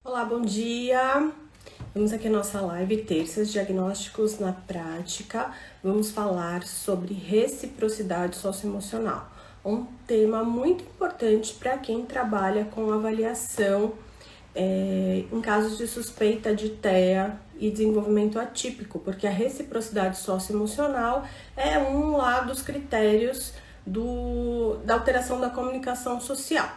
Olá, bom dia! Vamos aqui à nossa live Terças Diagnósticos na Prática. Vamos falar sobre reciprocidade socioemocional, um tema muito importante para quem trabalha com avaliação em casos de suspeita de TEA e desenvolvimento atípico, porque a reciprocidade socioemocional é um lá dos critérios da alteração da comunicação social,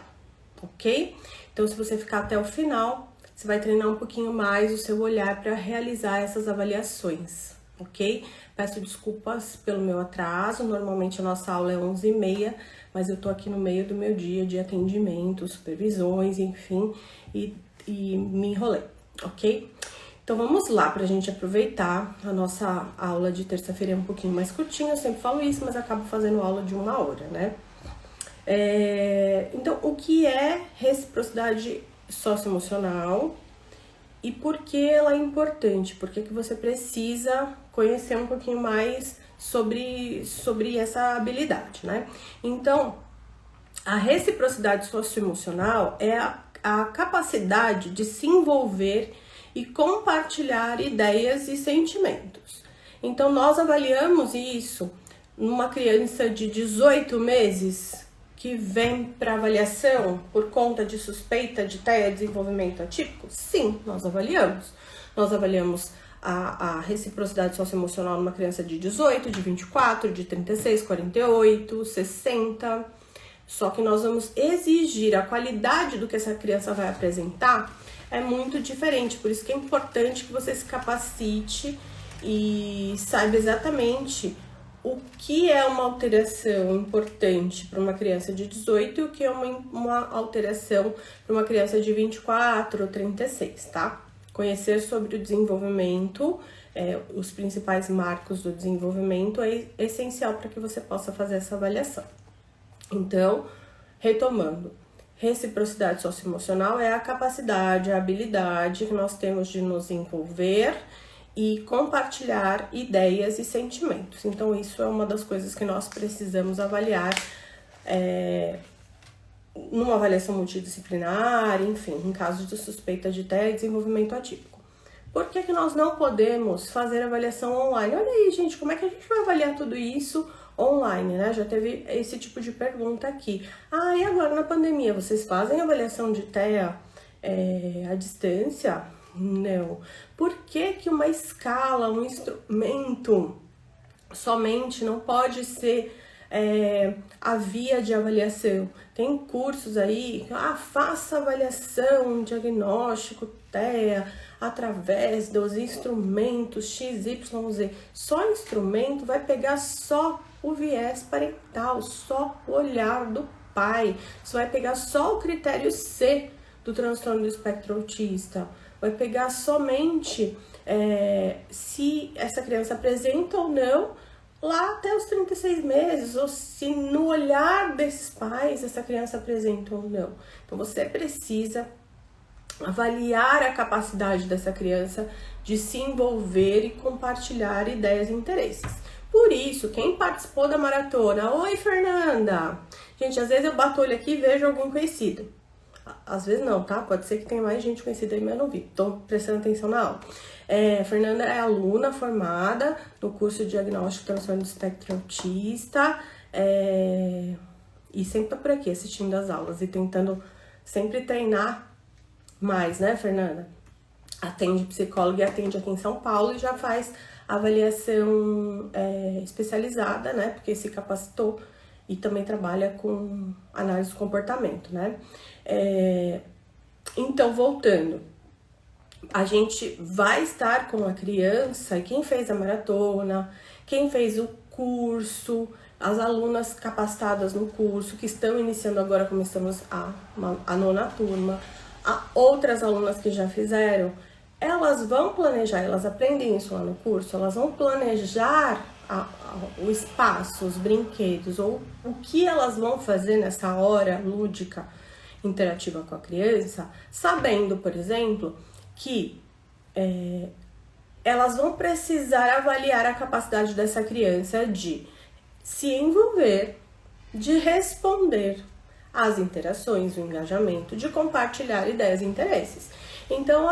ok? Então, se você ficar até o final, você vai treinar um pouquinho mais o seu olhar para realizar essas avaliações, ok? Peço desculpas pelo meu atraso, normalmente a nossa aula é 11h30, mas eu tô aqui no meio do meu dia de atendimento, supervisões, enfim, e me enrolei, ok? Então vamos lá pra gente aproveitar. A nossa aula de terça-feira é um pouquinho mais curtinha, eu sempre falo isso, mas acabo fazendo aula de 1 hora, né? Então, o que é reciprocidade socioemocional e por que ela é importante? Por que você precisa conhecer um pouquinho mais sobre essa habilidade, né? Então, a reciprocidade socioemocional é a capacidade de se envolver e compartilhar ideias e sentimentos. Então, nós avaliamos isso numa criança de 18 meses que vem para avaliação por conta de suspeita de TEA desenvolvimento atípico? Sim, nós avaliamos. Nós avaliamos a reciprocidade socioemocional numa criança de 18, de 24, de 36, 48, 60. Só que nós vamos exigir a qualidade do que essa criança vai apresentar é muito diferente. Por isso que é importante que você se capacite e saiba exatamente o que é uma alteração importante para uma criança de 18 e o que é uma alteração para uma criança de 24 ou 36, tá? Conhecer sobre o desenvolvimento, os principais marcos do desenvolvimento é essencial para que você possa fazer essa avaliação. Então, retomando, reciprocidade socioemocional é a capacidade, a habilidade que nós temos de nos envolver e compartilhar ideias e sentimentos. Então, isso é uma das coisas que nós precisamos avaliar numa avaliação multidisciplinar, enfim, em caso de suspeita de TEA e desenvolvimento atípico. Por que nós não podemos fazer avaliação online? Olha aí, gente, como é que a gente vai avaliar tudo isso online, né? Já teve esse tipo de pergunta aqui. E agora na pandemia, vocês fazem avaliação de TEA à distância? Não. Por que uma escala, um instrumento somente não pode ser a via de avaliação? Tem cursos aí, faça avaliação, diagnóstico, TEA, através dos instrumentos XYZ. Só instrumento vai pegar só o viés parental, só o olhar do pai. Você vai pegar só o critério C do transtorno do espectro autista. Vai pegar somente se essa criança apresenta ou não lá até os 36 meses, ou se no olhar desses pais essa criança apresenta ou não. Então você precisa avaliar a capacidade dessa criança de se envolver e compartilhar ideias e interesses. Por isso, quem participou da maratona, oi Fernanda! Gente, às vezes eu bato o olho aqui e vejo alguém conhecido. Às vezes não, tá? Pode ser que tenha mais gente conhecida aí, mas eu não vi. Tô prestando atenção na aula. Fernanda é aluna formada no curso de Diagnóstico e Transtorno do Espectro Autista. E sempre tá por aqui assistindo as aulas e tentando sempre treinar mais, né, Fernanda? Atende psicóloga e atende aqui em São Paulo e já faz avaliação especializada, né? Porque se capacitou e também trabalha com análise do comportamento, né? Então, voltando, a gente vai estar com a criança e quem fez a maratona, quem fez o curso, as alunas capacitadas no curso, que estão iniciando agora, começamos a 9ª turma, outras alunas que já fizeram, elas vão planejar, elas aprendem isso lá no curso, elas vão planejar o espaço, os brinquedos, ou o que elas vão fazer nessa hora lúdica, interativa com a criança, sabendo, por exemplo, que elas vão precisar avaliar a capacidade dessa criança de se envolver, de responder as interações, o engajamento, de compartilhar ideias e interesses. Então,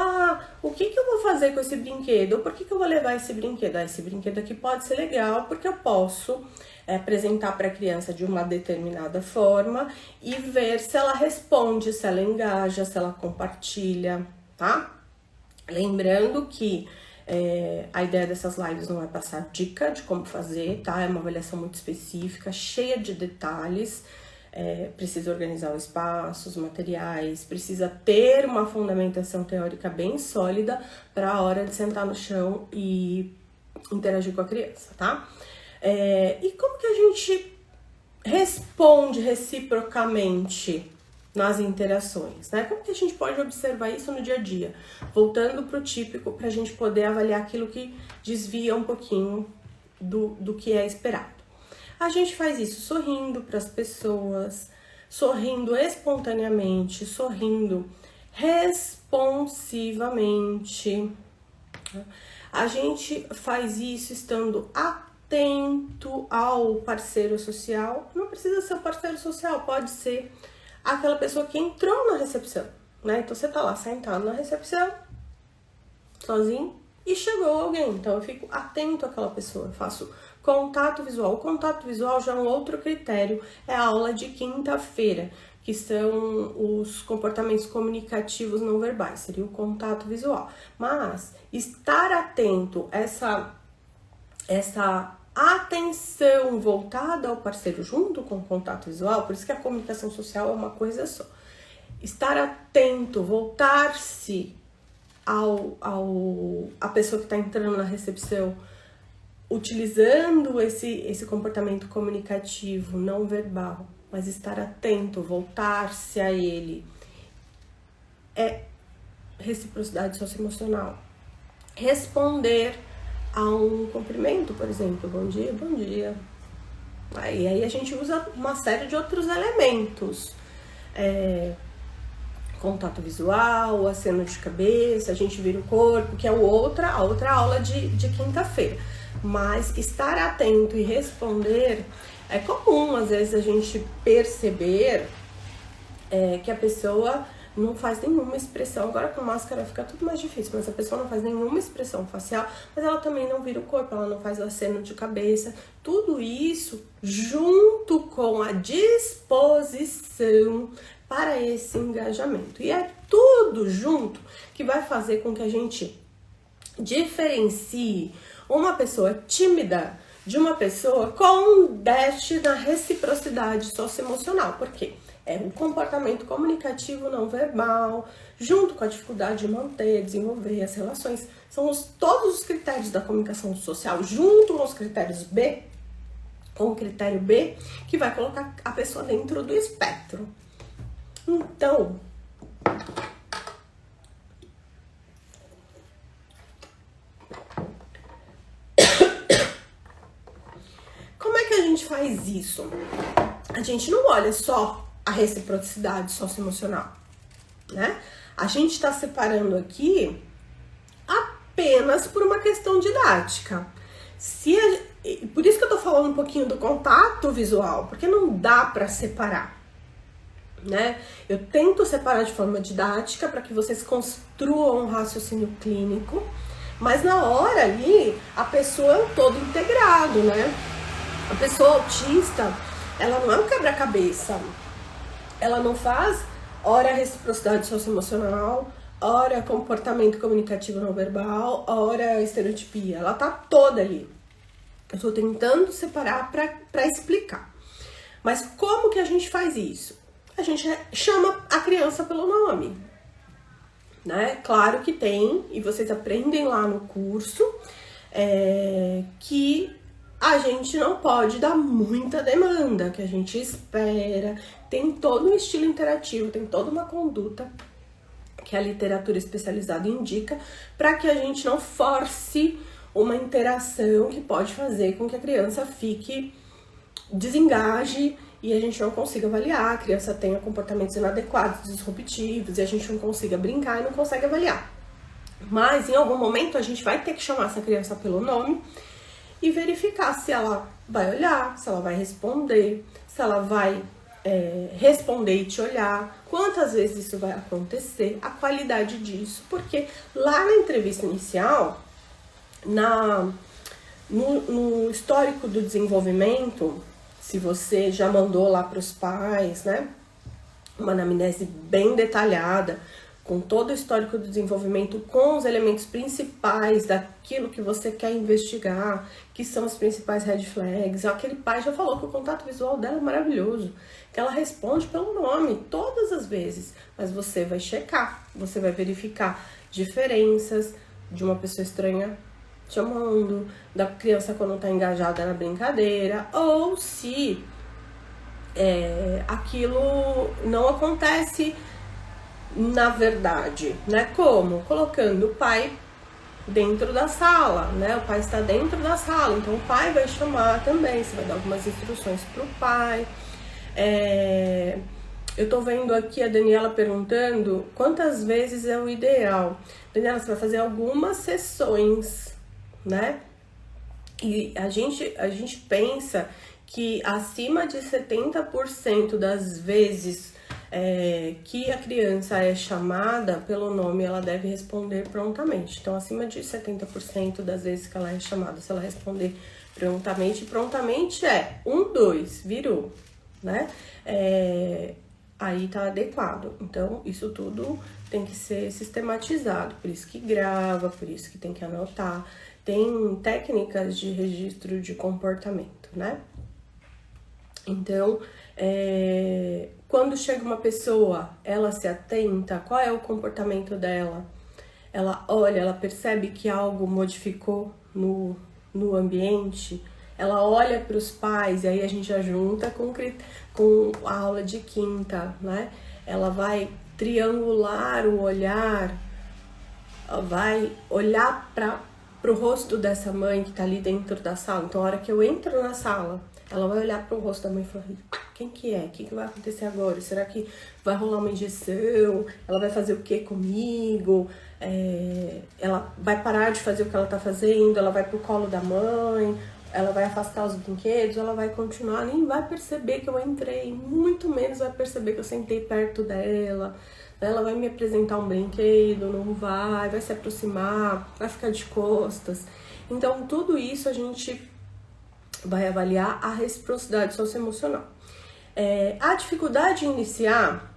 o que eu vou fazer com esse brinquedo? Ou por que eu vou levar esse brinquedo? Esse brinquedo aqui pode ser legal porque eu posso apresentar para a criança de uma determinada forma e ver se ela responde, se ela engaja, se ela compartilha, tá? Lembrando que a ideia dessas lives não é passar dica de como fazer, tá? É uma avaliação muito específica, cheia de detalhes. Precisa organizar o espaço, os materiais, precisa ter uma fundamentação teórica bem sólida para a hora de sentar no chão e interagir com a criança, tá? E como que a gente responde reciprocamente nas interações, né? Como que a gente pode observar isso no dia a dia? Voltando para o típico, para a gente poder avaliar aquilo que desvia um pouquinho do que é esperado. A gente faz isso sorrindo para as pessoas, sorrindo espontaneamente, sorrindo responsivamente. A gente faz isso estando atento ao parceiro social. Não precisa ser o parceiro social, pode ser aquela pessoa que entrou na recepção, né? Então você tá lá sentado na recepção, sozinho, e chegou alguém. Então eu fico atento àquela pessoa, eu faço contato visual. O contato visual já é um outro critério, é a aula de quinta-feira, que são os comportamentos comunicativos não verbais, seria o contato visual. Mas estar atento, essa atenção voltada ao parceiro junto com o contato visual, por isso que a comunicação social é uma coisa só. Estar atento, voltar-se a pessoa que está entrando na recepção, utilizando esse comportamento comunicativo não verbal, mas estar atento, voltar-se a ele, é reciprocidade socioemocional. Responder a um cumprimento, por exemplo, bom dia, bom dia. E aí a gente usa uma série de outros elementos. Contato visual, aceno de cabeça, a gente vira o corpo, que é a outra aula de quinta-feira. Mas estar atento e responder, é comum às vezes a gente perceber que a pessoa não faz nenhuma expressão. Agora com máscara fica tudo mais difícil, mas a pessoa não faz nenhuma expressão facial, mas ela também não vira o corpo, ela não faz o aceno de cabeça. Tudo isso junto com a disposição para esse engajamento. E é tudo junto que vai fazer com que a gente diferencie uma pessoa tímida de uma pessoa com um déficit na reciprocidade socioemocional. Por quê? É o comportamento comunicativo não verbal, junto com a dificuldade de manter, desenvolver as relações. São todos os critérios da comunicação social, junto com os critérios B, com o critério B, que vai colocar a pessoa dentro do espectro. Então, como é que a gente faz isso? A gente não olha só a reciprocidade socioemocional, né? A gente está separando aqui apenas por uma questão didática. Por isso que eu tô falando um pouquinho do contato visual, porque não dá para separar, né? Eu tento separar de forma didática para que vocês construam um raciocínio clínico, mas na hora ali a pessoa é um todo integrado, né? A pessoa autista, ela não é um quebra-cabeça. Ela não faz ora reciprocidade socioemocional, ora comportamento comunicativo não verbal, ora estereotipia. Ela tá toda ali. Eu tô tentando separar para explicar. Mas como que a gente faz isso? A gente chama a criança pelo nome, né? Claro que tem, e vocês aprendem lá no curso, que a gente não pode dar muita demanda, que a gente espera. Tem todo um estilo interativo, tem toda uma conduta que a literatura especializada indica para que a gente não force uma interação que pode fazer com que a criança desengaje e a gente não consiga avaliar, a criança tenha comportamentos inadequados, disruptivos, e a gente não consiga brincar e não consegue avaliar. Mas em algum momento a gente vai ter que chamar essa criança pelo nome e verificar se ela vai olhar, se ela vai responder, se ela vai responder e te olhar, quantas vezes isso vai acontecer, a qualidade disso, porque lá na entrevista inicial, no histórico do desenvolvimento, se você já mandou lá para os pais, né, uma anamnese bem detalhada, com todo o histórico do desenvolvimento, com os elementos principais daquilo que você quer investigar, que são os principais red flags. Aquele pai já falou que o contato visual dela é maravilhoso, que ela responde pelo nome todas as vezes, mas você vai checar, você vai verificar diferenças de uma pessoa estranha chamando, da criança quando tá engajada na brincadeira, ou se aquilo não acontece na verdade, né? Como? Colocando o pai dentro da sala, né? O pai está dentro da sala, então o pai vai chamar também, você vai dar algumas instruções pro pai. Eu tô vendo aqui a Daniela perguntando quantas vezes é o ideal. Daniela, você vai fazer algumas sessões, né? E a gente pensa que acima de 70% das vezes que a criança é chamada pelo nome, ela deve responder prontamente. Então, acima de 70% das vezes que ela é chamada, se ela responder prontamente é 1, 2, virou, né? Aí tá adequado. Então, isso tudo tem que ser sistematizado, por isso que grava, por isso que tem que anotar. Tem técnicas de registro de comportamento, né? Então, quando chega uma pessoa, ela se atenta, qual é o comportamento dela? Ela olha, ela percebe que algo modificou no ambiente, ela olha para os pais, e aí a gente já junta com a aula de quinta, né? Ela vai triangular o olhar, vai olhar para o rosto dessa mãe que tá ali dentro da sala. Então, a hora que eu entro na sala, ela vai olhar para o rosto da mãe e falar: quem que é? O que vai acontecer agora? Será que vai rolar uma injeção? Ela vai fazer o que comigo? Ela vai parar de fazer o que ela tá fazendo? Ela vai pro colo da mãe? Ela vai afastar os brinquedos? Ela vai continuar? Nem vai perceber que eu entrei, muito menos vai perceber que eu sentei perto dela. Ela vai me apresentar um brinquedo, não vai se aproximar, vai ficar de costas. Então, tudo isso a gente vai avaliar a reciprocidade socioemocional. A dificuldade em iniciar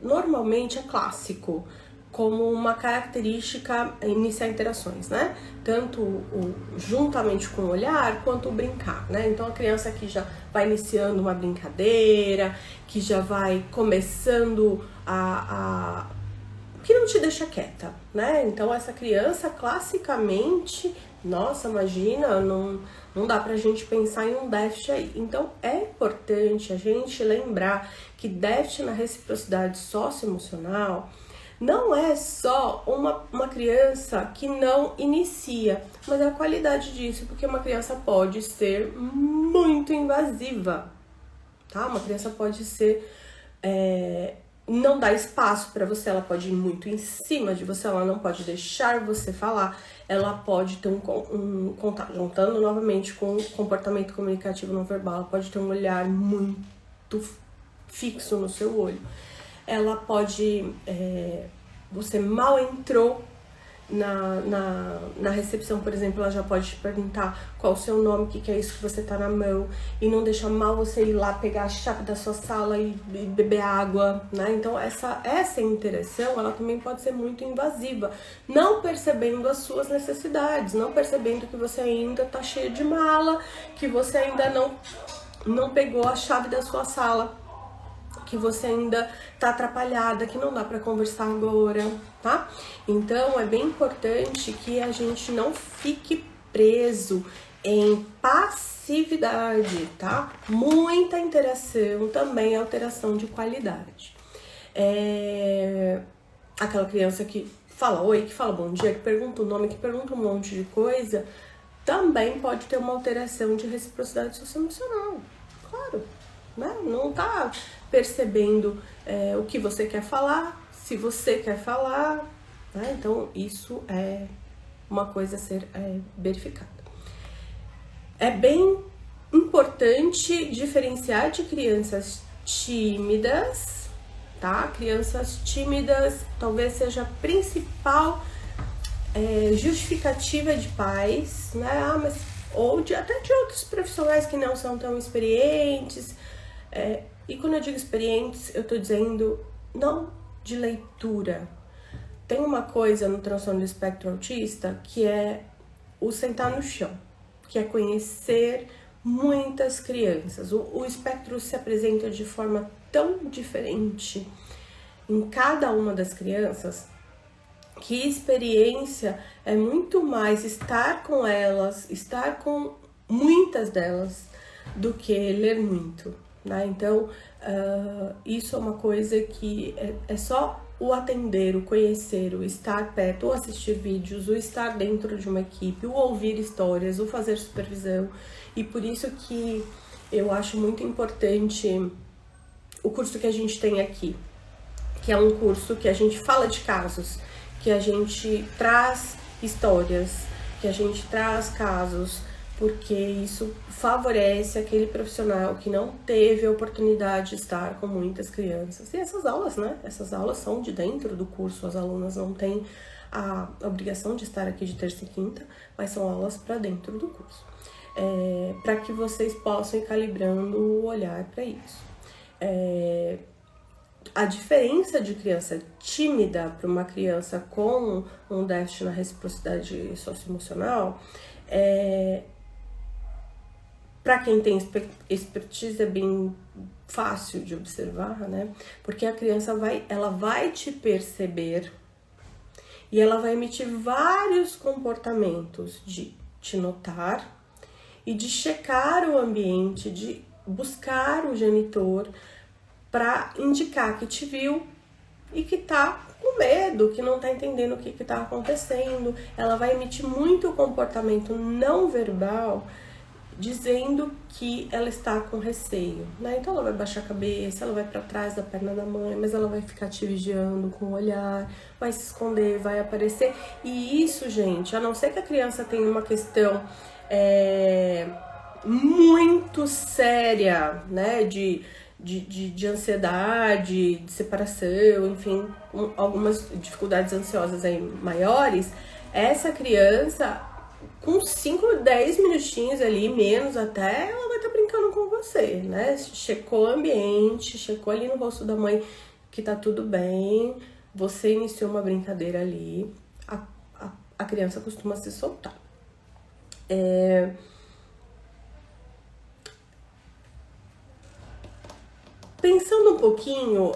normalmente é clássico, como uma característica iniciar interações, né? Tanto juntamente com o olhar, quanto o brincar, né? Então, a criança que já vai iniciando uma brincadeira, que já vai começando que não te deixa quieta, né? Então, essa criança, classicamente, nossa, imagina, não dá pra gente pensar em um déficit aí. Então, é importante a gente lembrar que déficit na reciprocidade socioemocional não é só uma criança que não inicia, mas é a qualidade disso, porque uma criança pode ser muito invasiva, tá? Uma criança pode ser... não dá espaço para você, ela pode ir muito em cima de você, ela não pode deixar você falar, ela pode ter um contato, juntando novamente com o comportamento comunicativo não verbal, ela pode ter um olhar muito fixo no seu olho. Ela pode, você mal entrou na recepção, por exemplo, ela já pode te perguntar qual o seu nome, o que é isso que você tá na mão, e não deixa mal você ir lá pegar a chave da sua sala e beber água, né? Então, essa interação, ela também pode ser muito invasiva, não percebendo as suas necessidades, não percebendo que você ainda tá cheio de mala, que você ainda não pegou a chave da sua sala, que você ainda tá atrapalhada, que não dá para conversar agora, tá? Então, é bem importante que a gente não fique preso em passividade, tá? Muita interação também é alteração de qualidade. Aquela criança que fala oi, que fala bom dia, que pergunta o nome, que pergunta um monte de coisa, também pode ter uma alteração de reciprocidade socioemocional, claro, né? Não tá percebendo o que você quer falar, se você quer falar, né? Então, isso é uma coisa a ser verificada. É bem importante diferenciar de crianças tímidas, tá? Crianças tímidas talvez seja a principal justificativa de pais, né? Ou até de outros profissionais que não são tão experientes. E quando eu digo experientes, eu tô dizendo não de leitura. Tem uma coisa no transtorno do espectro autista que é o sentar no chão, que é conhecer muitas crianças. O espectro se apresenta de forma tão diferente em cada uma das crianças que experiência é muito mais estar com elas, estar com muitas delas, do que ler muito, né? Então, isso é uma coisa que é só o atender, o conhecer, o estar perto, o assistir vídeos, o estar dentro de uma equipe, o ouvir histórias, o fazer supervisão. E por isso que eu acho muito importante o curso que a gente tem aqui, que é um curso que a gente fala de casos, que a gente traz histórias, que a gente traz casos, porque isso favorece aquele profissional que não teve a oportunidade de estar com muitas crianças. E essas aulas, né? Essas aulas são de dentro do curso, as alunas não têm a obrigação de estar aqui de terça e quinta, mas são aulas para dentro do curso. Para que vocês possam ir calibrando o olhar para isso. A diferença de criança tímida para uma criança com um déficit na reciprocidade socioemocional para quem tem expertise é bem fácil de observar, né? Porque a criança vai te perceber e ela vai emitir vários comportamentos de te notar e de checar o ambiente, de buscar o genitor para indicar que te viu e que tá com medo, que não tá entendendo o que tá acontecendo. Ela vai emitir muito comportamento não verbal, dizendo que ela está com receio, né? Então ela vai baixar a cabeça, ela vai para trás da perna da mãe, mas ela vai ficar te vigiando com o olhar, vai se esconder, vai aparecer. E isso, gente, a não ser que a criança tenha uma questão muito séria, né, de ansiedade, de separação, enfim, algumas dificuldades ansiosas aí maiores, essa criança, com 5, 10 minutinhos ali, menos até, ela vai estar brincando com você, né? Checou o ambiente, checou ali no rosto da mãe que tá tudo bem, você iniciou uma brincadeira ali, a criança costuma se soltar. Pensando um pouquinho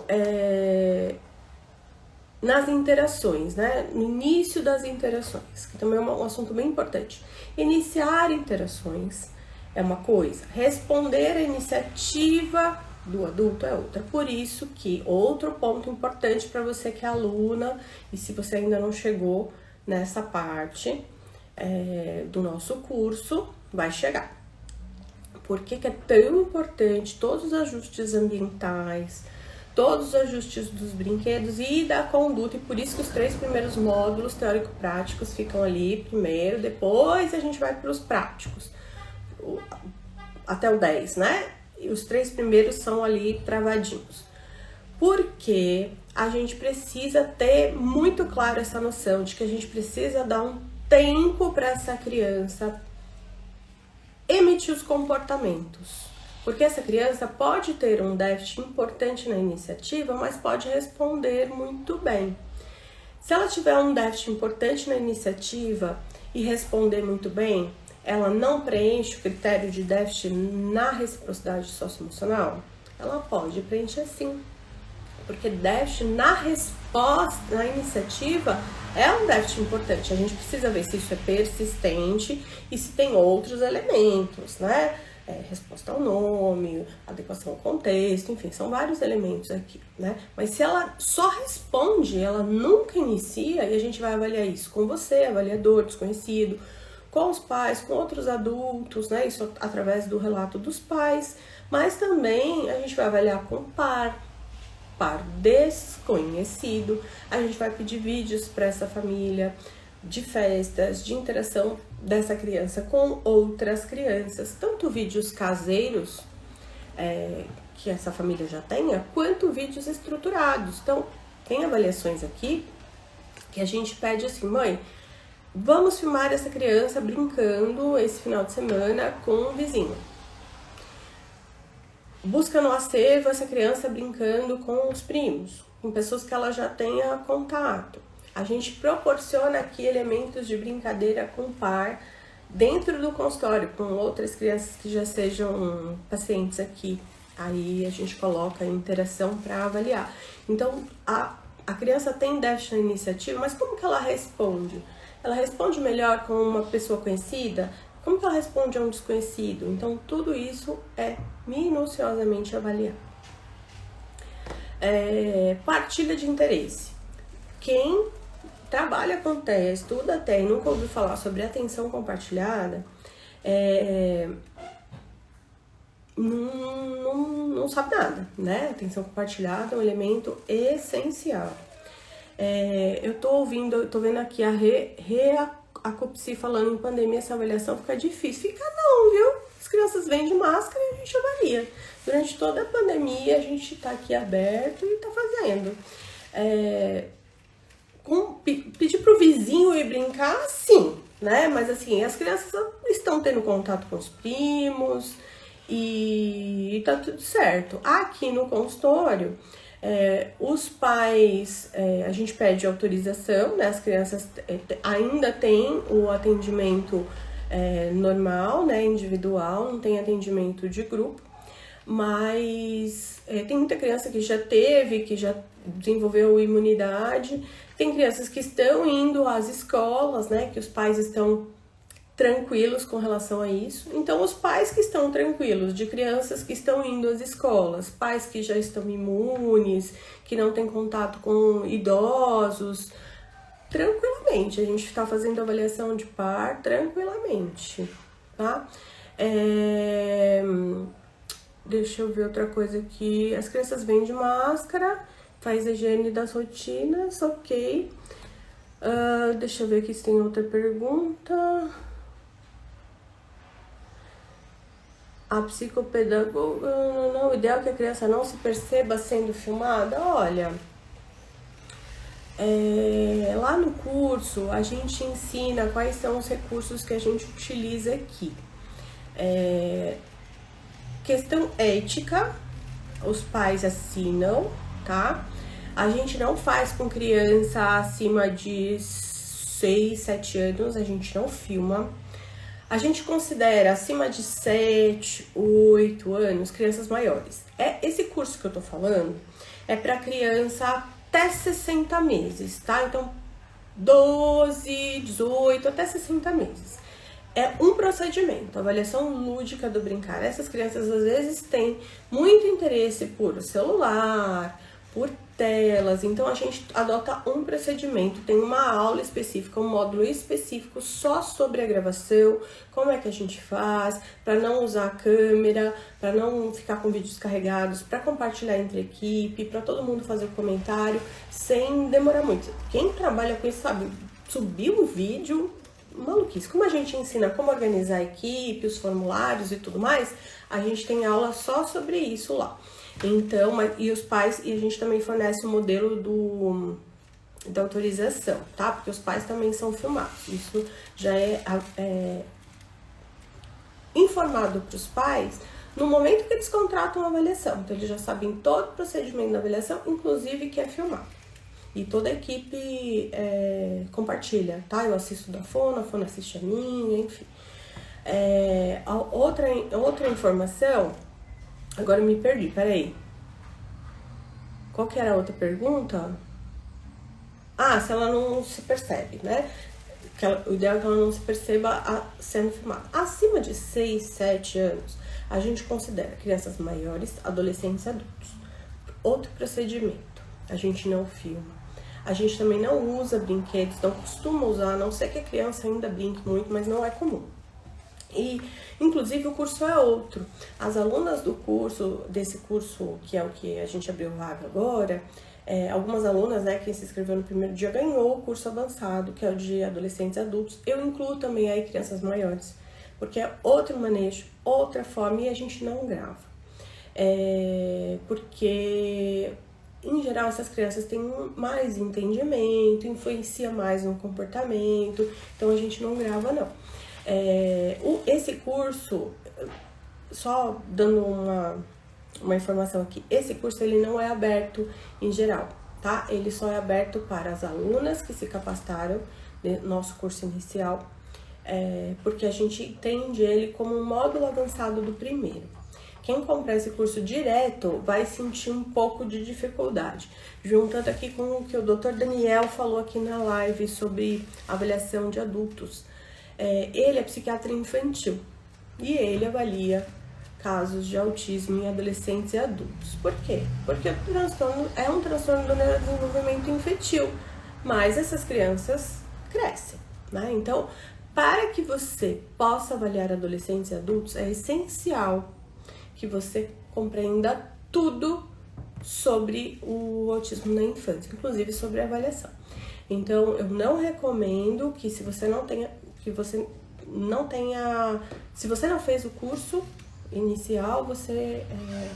nas interações, né? No início das interações, que também é um assunto bem importante. Iniciar interações é uma coisa, responder à iniciativa do adulto é outra. Por isso que outro ponto importante para você que é aluna, e se você ainda não chegou nessa parte do nosso curso, vai chegar. Por que é tão importante todos os ajustes ambientais, todos os ajustes dos brinquedos e da conduta, e por isso que os 3 primeiros módulos teórico-práticos ficam ali primeiro, depois a gente vai para os práticos, até o 10, né? E os 3 primeiros são ali travadinhos. Porque a gente precisa ter muito claro essa noção de que a gente precisa dar um tempo para essa criança emitir os comportamentos. Porque essa criança pode ter um déficit importante na iniciativa, mas pode responder muito bem. Se ela tiver um déficit importante na iniciativa e responder muito bem, ela não preenche o critério de déficit na reciprocidade socioemocional? Ela pode preencher sim. Porque déficit na resposta, na iniciativa, é um déficit importante. A gente precisa ver se isso é persistente e se tem outros elementos, né? Resposta ao nome, adequação ao contexto, enfim, são vários elementos aqui, né? Mas se ela só responde, ela nunca inicia, e a gente vai avaliar isso com você, avaliador, desconhecido, com os pais, com outros adultos, né? Isso através do relato dos pais, mas também a gente vai avaliar com par desconhecido, a gente vai pedir vídeos para essa família, de festas, de interação dessa criança com outras crianças, tanto vídeos caseiros que essa família já tenha, quanto vídeos estruturados. Então, tem avaliações aqui que a gente pede assim, mãe, vamos filmar essa criança brincando esse final de semana com um vizinho. Busca no acervo essa criança brincando com os primos, com pessoas que ela já tenha contato. A gente proporciona aqui elementos de brincadeira com par dentro do consultório, com outras crianças que já sejam pacientes aqui. Aí a gente coloca a interação para avaliar. Então, a criança tem déficit na iniciativa, mas como que ela responde? Ela responde melhor com uma pessoa conhecida? Como que ela responde a um desconhecido? Então, tudo isso é minuciosamente avaliado. Partilha de interesse. Quem trabalha com TEA, estuda TEA e nunca ouviu falar sobre atenção compartilhada, não sabe nada, né? Atenção compartilhada é um elemento essencial. Eu tô vendo aqui a Copsi falando em pandemia, essa avaliação fica difícil. Fica não, viu? As crianças vêm de máscara e a gente avalia. Durante toda a pandemia a gente tá aqui aberto e tá fazendo. Pedir pro vizinho ir brincar, sim, né? Mas assim, as crianças estão tendo contato com os primos e tá tudo certo. Aqui no consultório, os pais, a gente pede autorização, né? As crianças ainda têm o atendimento normal, né? Individual, não tem atendimento de grupo, mas tem muita criança que já desenvolveu imunidade. Tem crianças que estão indo às escolas, né? Que os pais estão tranquilos com relação a isso. Então, os pais que estão tranquilos de crianças que estão indo às escolas, pais que já estão imunes, que não têm contato com idosos, tranquilamente. A gente está fazendo avaliação de par tranquilamente, tá? Deixa eu ver outra coisa aqui. As crianças vêm de máscara, faz a higiene das rotinas, ok. Deixa eu ver aqui se tem outra pergunta. A psicopedagoga, o ideal é que a criança não se perceba sendo filmada. Olha, lá no curso a gente ensina quais são os recursos que a gente utiliza aqui. Questão ética, os pais assinam, tá? A gente não faz com criança acima de 6, 7 anos, a gente não filma. A gente considera acima de 7, 8 anos, crianças maiores. Esse curso que eu tô falando é para criança até 60 meses, tá? Então, 12, 18, até 60 meses. É um procedimento, avaliação lúdica do brincar. Essas crianças, às vezes, têm muito interesse por celular, por telas, então a gente adota um procedimento, tem uma aula específica, um módulo específico só sobre a gravação, como é que a gente faz, para não usar a câmera, para não ficar com vídeos carregados, para compartilhar entre equipe, para todo mundo fazer o comentário, sem demorar muito. Quem trabalha com isso sabe, subir um vídeo, maluquice. Como a gente ensina como organizar a equipe, os formulários e tudo mais, a gente tem aula só sobre isso lá. Então, e os pais, e a gente também fornece o modelo da autorização, tá? Porque os pais também são filmados. Isso já é informado para os pais no momento que eles contratam a avaliação. Então, eles já sabem todo o procedimento da avaliação, inclusive que é filmado. E toda a equipe compartilha, tá? Eu assisto da Fona, a Fona assiste a minha, enfim. Outra informação... Agora eu me perdi, peraí. Qual que era a outra pergunta? Se ela não se percebe, né? O ideal é que ela não se perceba sendo filmada. Acima de 6, 7 anos, a gente considera crianças maiores, adolescentes e adultos. Outro procedimento, a gente não filma. A gente também não usa brinquedos, não costuma usar, a não ser que a criança ainda brinque muito, mas não é comum. E, inclusive, o curso é outro. As alunas desse curso, que é o que a gente abriu vaga agora, Algumas alunas, né, quem se inscreveu no primeiro dia ganhou o curso avançado, que é o de adolescentes e adultos. Eu incluo também aí crianças maiores, porque é outro manejo, outra forma, e a gente não grava. Porque, em geral, essas crianças têm mais entendimento, influencia mais no comportamento, então a gente não grava, não. Esse curso, só dando uma informação aqui, esse curso ele não é aberto em geral, tá? Ele só é aberto para as alunas que se capacitaram no nosso curso inicial, porque a gente entende ele como um módulo avançado do primeiro. Quem comprar esse curso direto vai sentir um pouco de dificuldade, juntando aqui com o que o Dr. Daniel falou aqui na live sobre avaliação de adultos. Ele é psiquiatra infantil e ele avalia casos de autismo em adolescentes e adultos. Por quê? Porque o transtorno é um transtorno do neurodesenvolvimento infantil, mas essas crianças crescem, né? Então, para que você possa avaliar adolescentes e adultos, é essencial que você compreenda tudo sobre o autismo na infância, inclusive sobre a avaliação. Então, eu não recomendo que se você não fez o curso inicial, você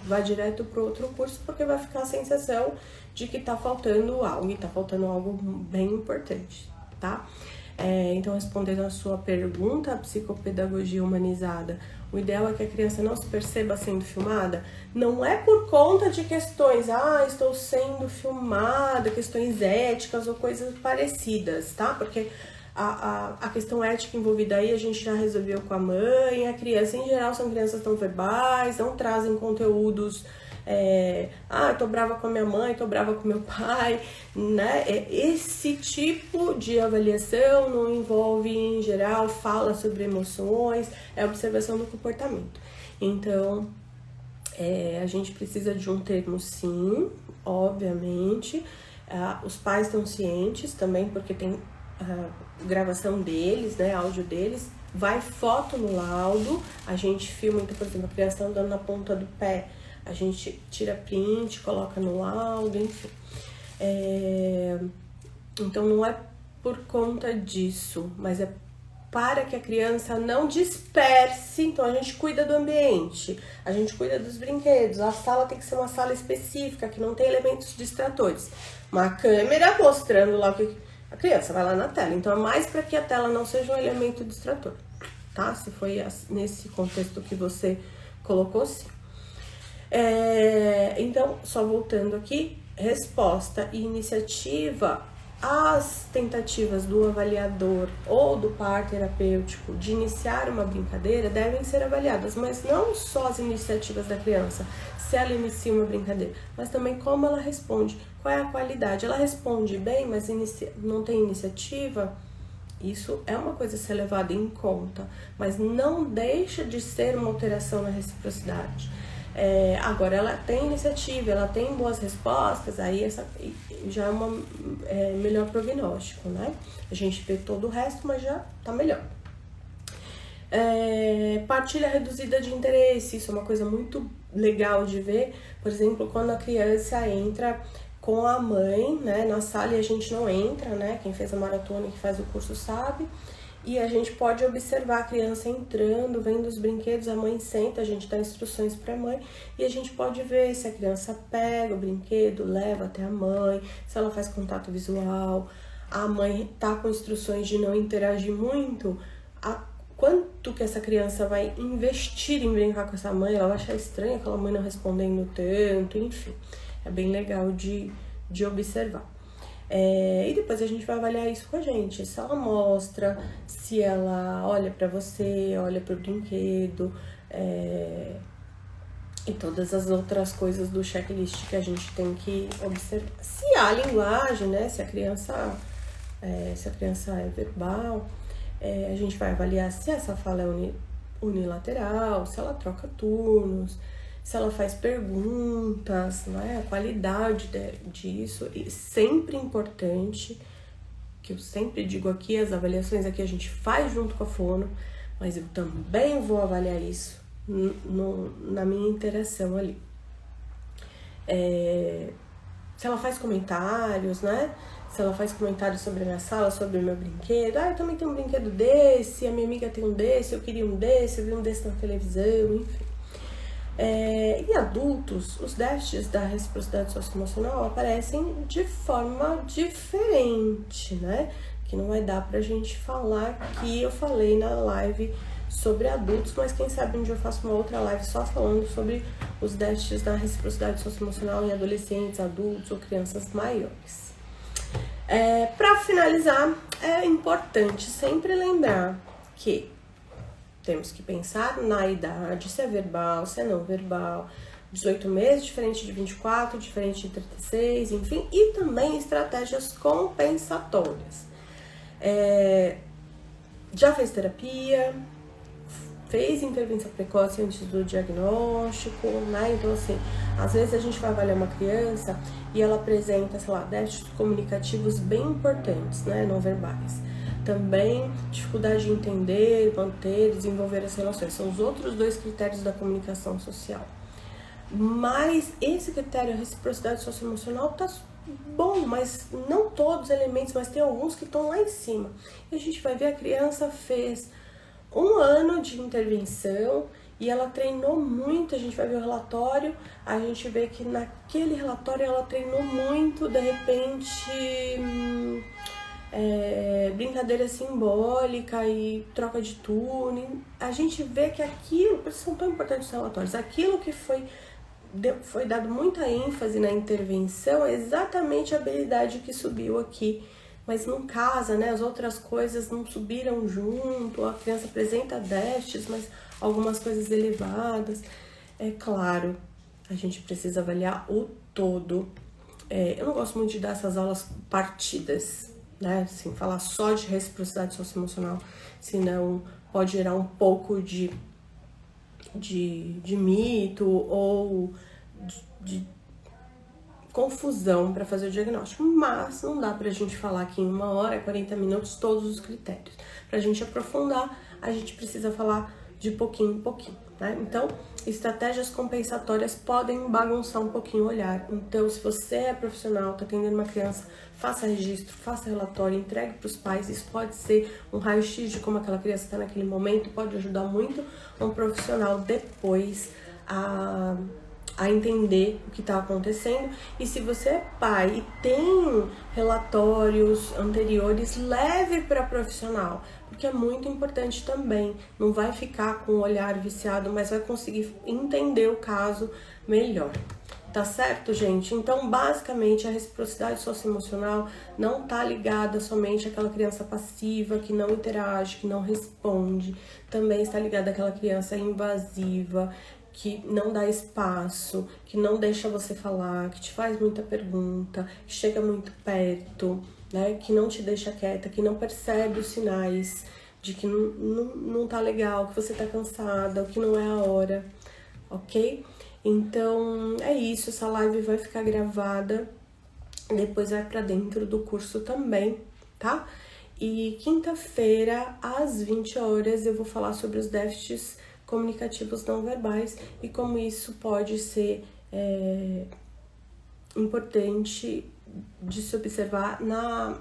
vá direto para outro curso, porque vai ficar a sensação de que tá faltando algo, e tá faltando algo bem importante, tá? Então, respondendo a sua pergunta, a psicopedagogia humanizada, o ideal é que a criança não se perceba sendo filmada. Não é por conta de questões, estou sendo filmada, questões éticas ou coisas parecidas, tá? Porque a questão ética envolvida aí a gente já resolveu com a mãe. A criança, em geral, são crianças tão verbais, não trazem conteúdos, tô brava com a minha mãe, tô brava com meu pai, né? Esse tipo de avaliação não envolve, em geral, fala sobre emoções, é observação do comportamento. Então, a gente precisa de um termo, sim, obviamente. Os pais estão cientes também, porque tem gravação deles, né, áudio deles, vai foto no laudo, a gente filma, então, por exemplo, a criança está andando na ponta do pé, a gente tira print, coloca no laudo, enfim. Então, não é por conta disso, mas é para que a criança não disperse. Então, a gente cuida do ambiente, a gente cuida dos brinquedos, a sala tem que ser uma sala específica, que não tem elementos distratores. Uma câmera mostrando lá o que a criança vai lá na tela. Então, é mais para que a tela não seja um elemento distrator, tá? Se foi nesse contexto que você colocou, sim. Então, só voltando aqui, resposta e iniciativa. As tentativas do avaliador ou do par terapêutico de iniciar uma brincadeira devem ser avaliadas, mas não só as iniciativas da criança, se ela inicia uma brincadeira, mas também como ela responde, qual é a qualidade. Ela responde bem, mas não tem iniciativa. Isso é uma coisa a ser levada em conta, mas não deixa de ser uma alteração na reciprocidade. Agora, ela tem iniciativa, ela tem boas respostas, aí essa já é melhor prognóstico, né? A gente vê todo o resto, mas já tá melhor. Partilha reduzida de interesse, isso é uma coisa muito legal de ver. Por exemplo, quando a criança entra com a mãe, né, na sala, e a gente não entra, né? Quem fez a maratona e que faz o curso sabe. E a gente pode observar a criança entrando, vendo os brinquedos, a mãe senta, a gente dá instruções para a mãe e a gente pode ver se a criança pega o brinquedo, leva até a mãe, se ela faz contato visual, a mãe tá com instruções de não interagir muito, quanto que essa criança vai investir em brincar com essa mãe, ela vai achar estranho aquela mãe não respondendo tanto, enfim, é bem legal de observar. E depois a gente vai avaliar isso com a gente, se ela mostra, se ela olha para você, olha para o brinquedo, e todas as outras coisas do checklist que a gente tem que observar. Se há linguagem, né, se a criança é verbal, a gente vai avaliar se essa fala é unilateral, se ela troca turnos, se ela faz perguntas, né? A qualidade disso. E sempre importante, que eu sempre digo aqui, as avaliações aqui a gente faz junto com a fono, mas eu também vou avaliar isso na minha interação ali. se ela faz comentários, né? Se ela faz comentários sobre a minha sala, sobre o meu brinquedo. Eu também tenho um brinquedo desse, a minha amiga tem um desse, eu queria um desse, eu vi um desse na televisão, enfim. Em adultos, os déficits da reciprocidade socioemocional aparecem de forma diferente, né? Que não vai dar pra gente falar que eu falei na live sobre adultos, mas quem sabe um dia eu faço uma outra live só falando sobre os déficits da reciprocidade socioemocional em adolescentes, adultos ou crianças maiores. Para finalizar, é importante sempre lembrar que temos que pensar na idade, se é verbal, se é não verbal, 18 meses, diferente de 24, diferente de 36, enfim, e também estratégias compensatórias. Já fez terapia, fez intervenção precoce antes do diagnóstico, né? Então, assim, às vezes a gente vai avaliar uma criança e ela apresenta, sei lá, déficits comunicativos bem importantes, né? Não verbais. Também dificuldade de entender, manter, desenvolver as relações. São os outros 2 critérios da comunicação social. Mas esse critério, a reciprocidade socioemocional, tá bom, mas não todos os elementos, mas tem alguns que estão lá em cima. E a gente vai ver a criança fez 1 ano de intervenção e ela treinou muito. A gente vai ver o relatório, a gente vê que naquele relatório ela treinou muito, de repente, brincadeira simbólica e troca de turno. A gente vê que aquilo, por isso são tão importantes os relatórios, aquilo que foi dado muita ênfase na intervenção é exatamente a habilidade que subiu aqui. Mas não casa, né? As outras coisas não subiram junto, a criança apresenta déficits, mas algumas coisas elevadas. É claro, a gente precisa avaliar o todo. Eu não gosto muito de dar essas aulas partidas, né? Assim, falar só de reciprocidade socioemocional, senão pode gerar um pouco de mito ou de confusão para fazer o diagnóstico, mas não dá pra gente falar aqui em 1 hora, 40 minutos, todos os critérios. Pra gente aprofundar, a gente precisa falar de pouquinho em pouquinho, né? Então, estratégias compensatórias podem bagunçar um pouquinho o olhar. Então, se você é profissional, tá atendendo uma criança, faça registro, faça relatório, entregue para os pais. Isso pode ser um raio-x de como aquela criança está naquele momento, pode ajudar muito um profissional depois a entender o que está acontecendo. E se você é pai e tem relatórios anteriores, leve para profissional, porque é muito importante também. Não vai ficar com o olhar viciado, mas vai conseguir entender o caso melhor. Tá certo, gente? Então, basicamente, a reciprocidade socioemocional não tá ligada somente àquela criança passiva, que não interage, que não responde. Também está ligada àquela criança invasiva, que não dá espaço, que não deixa você falar, que te faz muita pergunta, que chega muito perto, né? Que não te deixa quieta, que não percebe os sinais de que não tá legal, que você tá cansada, que não é a hora, ok? Então, é isso, essa live vai ficar gravada, depois vai pra dentro do curso também, tá? E quinta-feira, às 20 horas, eu vou falar sobre os déficits comunicativos não verbais e como isso pode ser importante de se observar na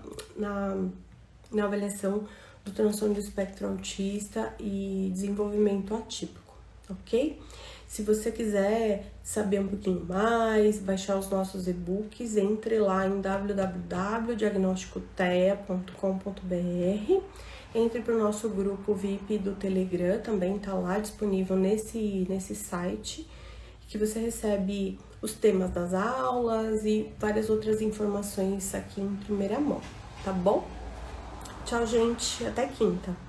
avaliação do transtorno do espectro autista e desenvolvimento atípico, ok? Se você quiser saber um pouquinho mais, baixar os nossos e-books, entre lá em www.diagnosticotea.com.br. Entre para o nosso grupo VIP do Telegram, também está lá disponível nesse site, que você recebe os temas das aulas e várias outras informações aqui em primeira mão, tá bom? Tchau, gente, até quinta!